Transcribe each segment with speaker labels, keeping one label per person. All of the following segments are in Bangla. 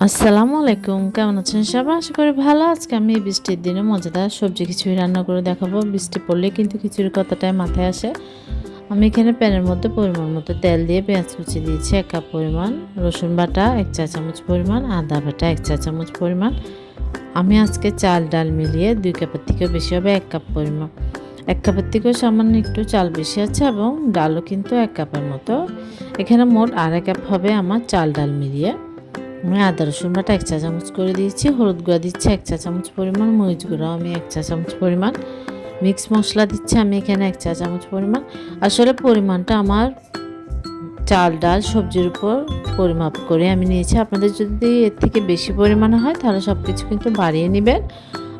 Speaker 1: আসসালামু আলাইকুম, কেমন আছেন সবাই? আশা করি ভালো। আজকে আমি এই বৃষ্টির দিনে মজাদার সবজি খিচুড়ি রান্না করে দেখাবো। বৃষ্টি পড়লে কিন্তু খিচুড়ির কথাটাই মাথায় আসে। আমি এখানে প্যানের মধ্যে পরিমাণ মতো তেল দিয়ে পেঁয়াজ কুচি দিয়েছি 1 কাপ পরিমাণ, রসুন বাটা 1 চা চামচ পরিমাণ, আদা বাটা 1 চা চামচ পরিমাণ। আমি আজকে চাল ডাল মিলিয়ে 2 কাপের থেকেও বেশি হবে 1 কাপ পরিমাণ। 1 কাপের থেকেও সামান্য একটু চাল বেশি আছে এবং ডালও কিন্তু 1 কাপের মতো। এখানে মোট 2.5 কাপ হবে আমার চাল ডাল মিলিয়ে। আমি আদা রসুন বাটা 1 চা চামচ করে দিয়েছি, হলুদ গুঁড়া দিচ্ছি 1 চা চামচ পরিমাণ, মরিচ গুঁড়াও আমি 1 চা চামচ পরিমাণ, মিক্স মশলা দিচ্ছি আমি এখানে 1 চা চামচ পরিমাণ। আসলে পরিমাণটা আমার চাল ডাল সবজির উপর পরিমাপ করে আমি নিয়েছি। আপনাদের যদি এর থেকে বেশি পরিমাণে হয় তাহলে সব কিছু কিন্তু বাড়িয়ে নেবেন,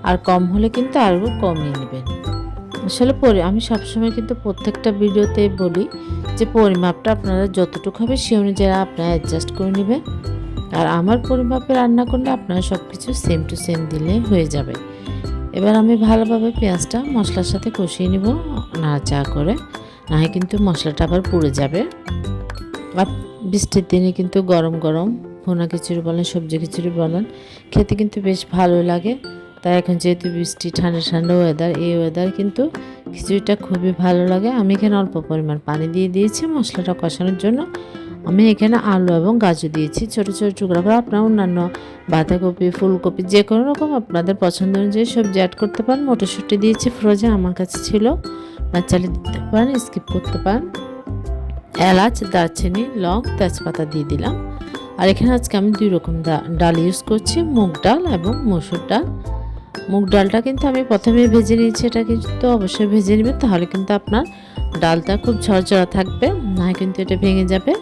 Speaker 1: আর কম হলে কিন্তু আরও কমিয়ে নেবেন। আসলে আমি সবসময় কিন্তু প্রত্যেকটা ভিডিওতে বলি যে পরিমাপটা আপনারা যতটুকু হবে সে অনুযায়ী আপনারা অ্যাডজাস্ট করে নেবেন। আর আমার পরিমাপে রান্না করলে আপনারা সব কিছু সেম টু সেম দিলে হয়ে যাবে। এবার আমি ভালোভাবে পেঁয়াজটা মশলার সাথে কষিয়ে নিব নাড়াচাড়া করে, নাহলে কিন্তু মশলাটা আবার পুড়ে যাবে। আর বৃষ্টির দিনে কিন্তু গরম গরম ভুনা খিচুড়ি বলেন সবজি খিচুড়ি বলেন খেতে কিন্তু বেশ ভালো লাগে। তাই এখন যেহেতু বৃষ্টি ঠান্ডা ঠান্ডা ওয়েদার, এই ওয়েদার কিন্তু খিচুড়িটা খুবই ভালো লাগে। আমি এখানে অল্প পরিমাণ পানি দিয়ে দিয়েছি মশলাটা কষানোর জন্য। আমি এখানে আলু এবং গাজর দিয়েছি ছোটো ছোটো টুকরা করে। আপনারা অন্যান্য বাঁধাকপি ফুলকপি যে কোনো রকম আপনাদের পছন্দ অনুযায়ী সবজি অ্যাড করতে পারেন। মটরশুঁটি দিয়েছি ফ্রোজেন, আমার কাছে ছিল, বাচ্চালি দিতে পারেন, স্কিপ করতে পারেন। এলাচ দারচিনি লং তেজপাতা দিয়ে দিলাম। আর এখানে আজকে আমি 2 রকম ডাল ইউজ করছি, মুগ ডাল এবং মসুর ডাল। মুগ ডালটা কিন্তু আমি প্রথমে ভেজে নিয়েছি, এটা কিন্তু অবশ্যই ভেজে নেবেন, তাহলে কিন্তু আপনার ডালটা খুব ঝরঝরা থাকবে, না কিন্তু এটা ভেঙে যাবে।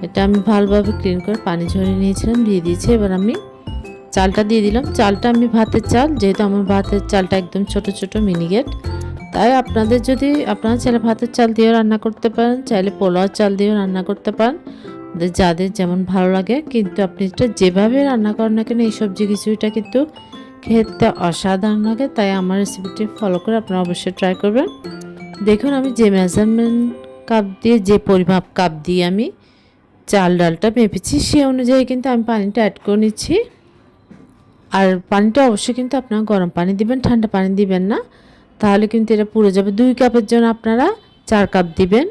Speaker 1: এটা আমি ভালোভাবে ক্লিন করে পানি ঝরিয়ে নিয়েছিলাম, দিয়ে দিয়েছি। এবার আমি চালটা দিয়ে দিলাম। চালটা আমি ভাতের চাল, যেহেতু আমার ভাতের চালটা একদম ছোট ছোট মিনিকেট, তাই আপনারা চাইলে ভাতের চাল দিয়েও রান্না করতে পারেন, চাইলে পোলাও চাল দিয়েও রান্না করতে পারেন, যাদের যেমন ভালো লাগে। কিন্তু আপনি এটা যেভাবে রান্না করেন না কেন এই সবজি খিচুড়িটা কিন্তু খেতে অসাধারণ লাগে। তাই আমার রেসিপিটি ফলো করে আপনারা অবশ্যই ট্রাই করবেন। দেখুন আমি যে মেজারমেন্ট কাপ দিয়ে, যে পরিমাপ কাপ দিয়ে আমি চাল ডালটা মেপেছি সে অনুযায়ী কিন্তু আমি পানিটা অ্যাড করে নিচ্ছি। আর পানিটা অবশ্যই কিন্তু আপনারা গরম পানি দিবেন, ঠান্ডা পানি দিবেন না, তাহলে কিন্তু এটা পুড়ে যাবে। 2 কাপের জন্য আপনারা 4 কাপ দিবেন,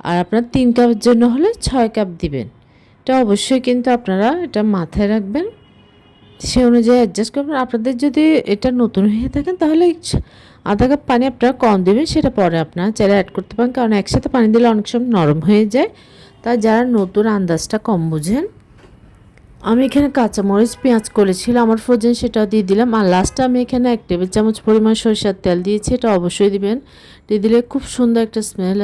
Speaker 1: আর আপনার 3 কাপের জন্য হলে 6 কাপ দিবেন। এটা অবশ্যই কিন্তু আপনারা এটা মাথায় রাখবেন, সে অনুযায়ী অ্যাডজাস্ট করবেন। আপনাদের যদি এটা নতুন হয়ে থাকেন তাহলে আধা কাপ পানি আপনারা কম দেবেন, সেটা পরে আপনারা চাইলে অ্যাড করতে পারেন, কারণ একসাথে পানি দিলে অনেক সময় নরম হয়ে যায়। তাই যারা নতুন আন্দাজটা কম বুঝেন, আমি এখানে কাঁচামরিচ পেঁয়াজ করেছিলাম আমার ফ্রোজেন, সেটাও দিয়ে দিলাম। আর লাস্টে আমি এখানে 1 টেবিল চামচ পরিমাণ সরিষার তেল দিয়েছি, এটা অবশ্যই দিবেন, দিয়ে দিলে খুব সুন্দর একটা স্মেল